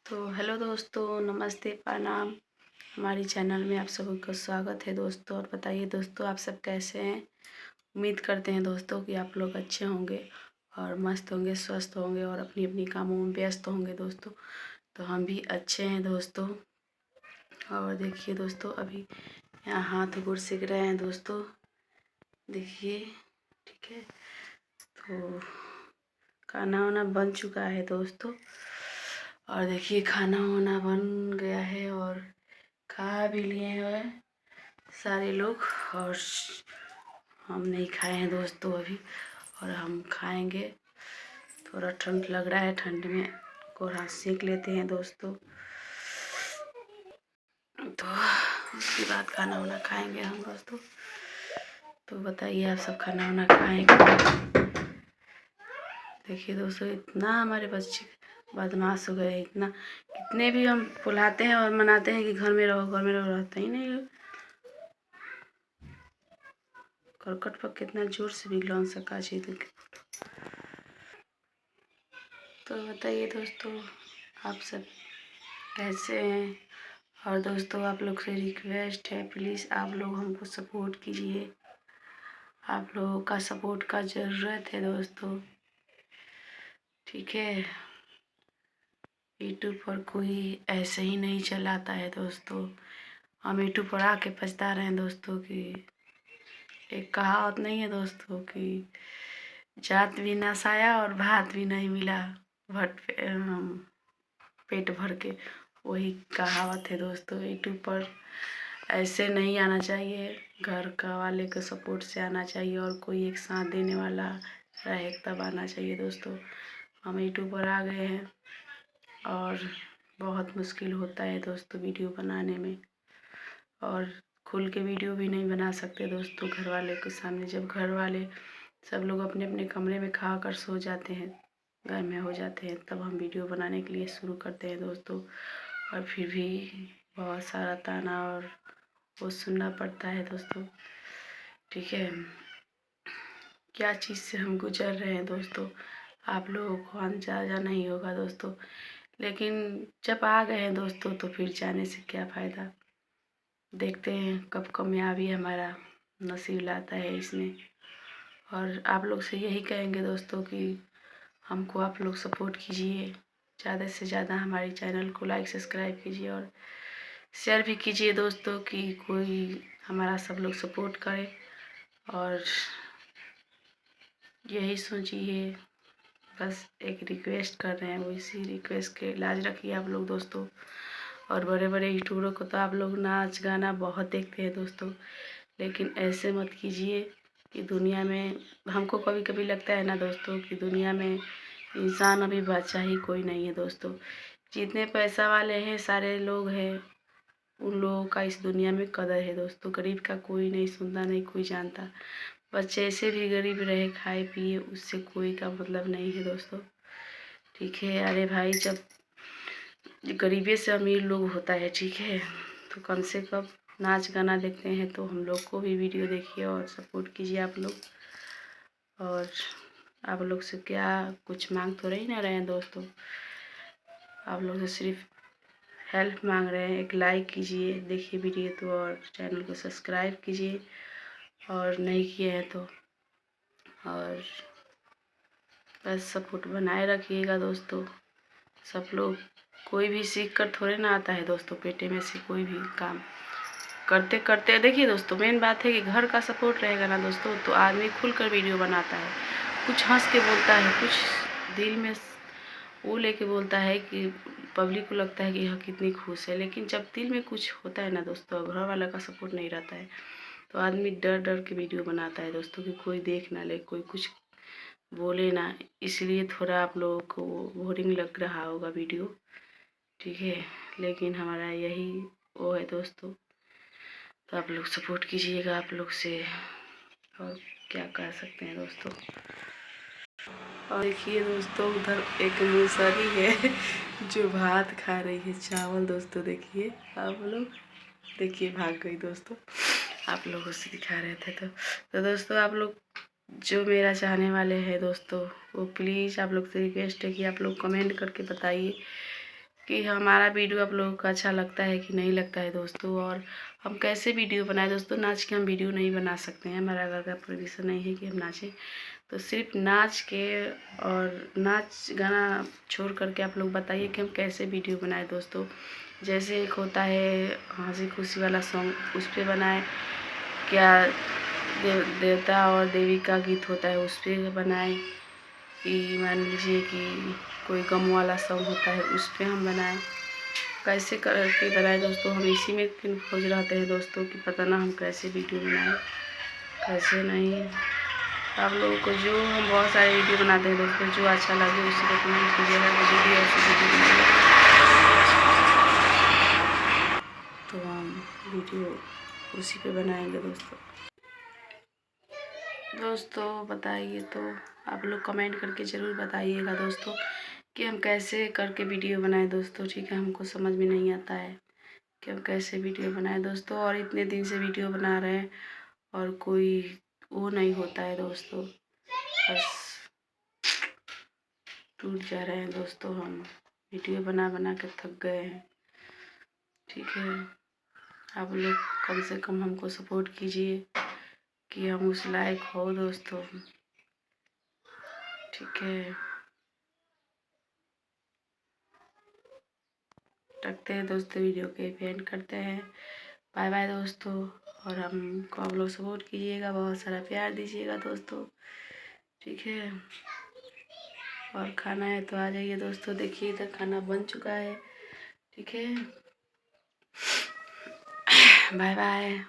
तो हेलो दोस्तों, नमस्ते, प्रणाम। हमारी चैनल में आप सभी का स्वागत है दोस्तों। और बताइए दोस्तों, आप सब कैसे हैं। उम्मीद करते हैं दोस्तों कि आप लोग अच्छे होंगे और मस्त होंगे, स्वस्थ होंगे और अपनी अपनी कामों में व्यस्त होंगे दोस्तों। तो हम भी अच्छे हैं दोस्तों। और देखिए दोस्तों, अभी यहाँ हाथ गुड़ सेक रहे हैं दोस्तों, देखिए। ठीक है, तो खाना वाना बन चुका है दोस्तों। और देखिए खाना वाना बन गया है और खा भी लिए हैं सारे लोग। और हम नहीं खाए हैं दोस्तों अभी, और हम खाएंगे। थोड़ा ठंड लग रहा है, ठंड में कोहरा सेक लेते हैं दोस्तों। तो उसके बाद खाना वाना खाएंगे हम दोस्तों। तो बताइए, आप सब खाना वाना खाएंगे। देखिए दोस्तों, इतना हमारे बच्चे बदमाश हो गए, इतना कितने भी हम बुलाते हैं और मनाते हैं कि घर में रहो, घर में रहो, रहते ही नहीं। करकट पर कितना जोर से भी लौन सका चाहिए। तो बताइए दोस्तों, आप सब कैसे हैं। और दोस्तों, आप लोग से रिक्वेस्ट है, प्लीज़ आप लोग हमको सपोर्ट कीजिए। आप लोगों का सपोर्ट का ज़रूरत है दोस्तों, ठीक है। यूट्यूब पर कोई ऐसे ही नहीं चलाता है दोस्तों। हम यूट्यूब पर आके पछता रहे हैं दोस्तों कि एक कहावत नहीं है दोस्तों कि जात भी ना साया और भात भी नहीं मिला भट पेट भर के। वही कहावत है दोस्तों। यूट्यूब पर ऐसे नहीं आना चाहिए, घर का वाले के सपोर्ट से आना चाहिए और कोई एक साथ देने वाला रहे तब आना चाहिए दोस्तों। हम यूट्यूब पर आ गए हैं और बहुत मुश्किल होता है दोस्तों वीडियो बनाने में। और खुल के वीडियो भी नहीं बना सकते दोस्तों घर वाले के सामने। जब घर वाले सब लोग अपने अपने कमरे में खा कर सो जाते हैं, घर में हो जाते हैं, तब हम वीडियो बनाने के लिए शुरू करते हैं दोस्तों। और फिर भी बहुत सारा ताना और वो सुनना पड़ता है दोस्तों, ठीक है। क्या चीज़ से हम गुजर रहे हैं दोस्तों, आप लोगों को अंदाजा नहीं होगा दोस्तों। लेकिन जब आ गए हैं दोस्तों तो फिर जाने से क्या फ़ायदा। देखते हैं कब कामयाबी हमारा नसीब लाता है इसमें। और आप लोग से यही कहेंगे दोस्तों कि हमको आप लोग सपोर्ट कीजिए, ज़्यादा से ज़्यादा हमारे चैनल को लाइक सब्सक्राइब कीजिए और शेयर भी कीजिए दोस्तों, कि कोई हमारा सब लोग सपोर्ट करे। और यही सोचिए, बस एक रिक्वेस्ट कर रहे हैं, वो इसी रिक्वेस्ट के लाज रखिए आप लोग दोस्तों। और बड़े बड़े यूट्यूबरों को तो आप लोग नाच गाना बहुत देखते हैं दोस्तों, लेकिन ऐसे मत कीजिए कि दुनिया में हमको कभी कभी लगता है ना दोस्तों कि दुनिया में इंसान अभी बचा ही कोई नहीं है दोस्तों। जितने पैसा वाले हैं सारे लोग हैं, उन लोगों का इस दुनिया में कदर है दोस्तों। गरीब का कोई नहीं सुनता, नहीं कोई जानता। बस जैसे भी गरीब रहे, खाए पिए, उससे कोई का मतलब नहीं है दोस्तों, ठीक है। अरे भाई, जब गरीबी से अमीर लोग होता है, ठीक है, तो कम से कम नाच गाना देखते हैं तो हम लोग को भी वीडियो देखिए और सपोर्ट कीजिए आप लोग। और आप लोग से क्या कुछ मांग तो रही ना रहे हैं दोस्तों, आप लोग से सिर्फ हेल्प मांग रहे हैं। एक लाइक कीजिए, देखिए वीडियो तो, और चैनल को सब्सक्राइब कीजिए और नहीं किए हैं तो। और बस सपोर्ट बनाए रखिएगा दोस्तों। सब लोग, कोई भी सीख कर थोड़े ना आता है दोस्तों, पेटे में से कोई भी काम करते करते। देखिए दोस्तों, मेन बात है कि घर का सपोर्ट रहेगा ना दोस्तों तो आदमी खुलकर वीडियो बनाता है, कुछ हंस के बोलता है, कुछ दिल में वो लेके बोलता है कि पब्लिक को लगता है कि यह कितनी खुश है। लेकिन जब दिल में कुछ होता है ना दोस्तों, घर वाला का सपोर्ट नहीं रहता है, तो आदमी डर डर के वीडियो बनाता है दोस्तों कि कोई देख ना ले, कोई कुछ बोले ना। इसलिए थोड़ा आप लोगों को बोरिंग लग रहा होगा वीडियो, ठीक है। लेकिन हमारा यही वो है दोस्तों, तो आप लोग सपोर्ट कीजिएगा आप लोग से, और क्या कर सकते हैं दोस्तों। और देखिए दोस्तों, उधर एक मूसरी है जो भात खा रही है, चावल दोस्तों। देखिए आप लोग, देखिए भाग गई दोस्तों, आप लोगों से दिखा रहे थे तो दोस्तों, आप लोग जो मेरा चाहने वाले हैं दोस्तों, वो प्लीज़ आप लोग से रिक्वेस्ट है कि आप लोग कमेंट करके बताइए कि हमारा वीडियो आप लोगों को अच्छा लगता है कि नहीं लगता है दोस्तों, और हम कैसे वीडियो बनाए दोस्तों। नाच के हम वीडियो नहीं बना सकते हैं, हमारा घर का परमिशन नहीं है कि हम नाचें। तो सिर्फ नाच के और नाच गाना छोड़ करके आप लोग बताइए कि हम कैसे वीडियो बनाए दोस्तों। जैसे एक होता है हंसी खुशी वाला सॉन्ग, उस पर बनाए, क्या देवता और देवी का गीत होता है उस पर बनाए, कि मान लीजिए कि कोई गम वाला सॉन्ग होता है उस पर हम बनाएं। कैसे करके बनाए दोस्तों, हम इसी में खोज रहते हैं दोस्तों कि पता ना हम कैसे वीडियो बनाएं कैसे नहीं। आप लोगों को जो हम बहुत सारे वीडियो बनाते हैं दोस्तों, जो अच्छा लगे उसी को कमेंट कीजिएगा, वीडियो ऐसी वीडियो बनाइए तो हम वीडियो उसी पे बनाएंगे दोस्तों। दोस्तों बताइए तो, आप लोग कमेंट करके ज़रूर बताइएगा दोस्तों कि हम कैसे करके वीडियो बनाएं दोस्तों। ठीक है, हमको समझ में नहीं आता है कि हम कैसे वीडियो बनाएं दोस्तों, और इतने दिन से वीडियो बना रहे हैं और कोई वो नहीं होता है दोस्तों, बस टूट जा रहे हैं दोस्तों। हम वीडियो बना बना के थक गए हैं। ठीक है, आप लोग कम से कम हमको सपोर्ट कीजिए कि हम उस लायक हो दोस्तों। ठीक है, रखते हैं दोस्तों, वीडियो के एंड करते हैं। बाय बाय दोस्तों, और हमको आप लोग सपोर्ट कीजिएगा, बहुत सारा प्यार दीजिएगा दोस्तों। ठीक है, और खाना है तो आ जाइए दोस्तों, देखिए इधर खाना बन चुका है। ठीक है, बाय बाय।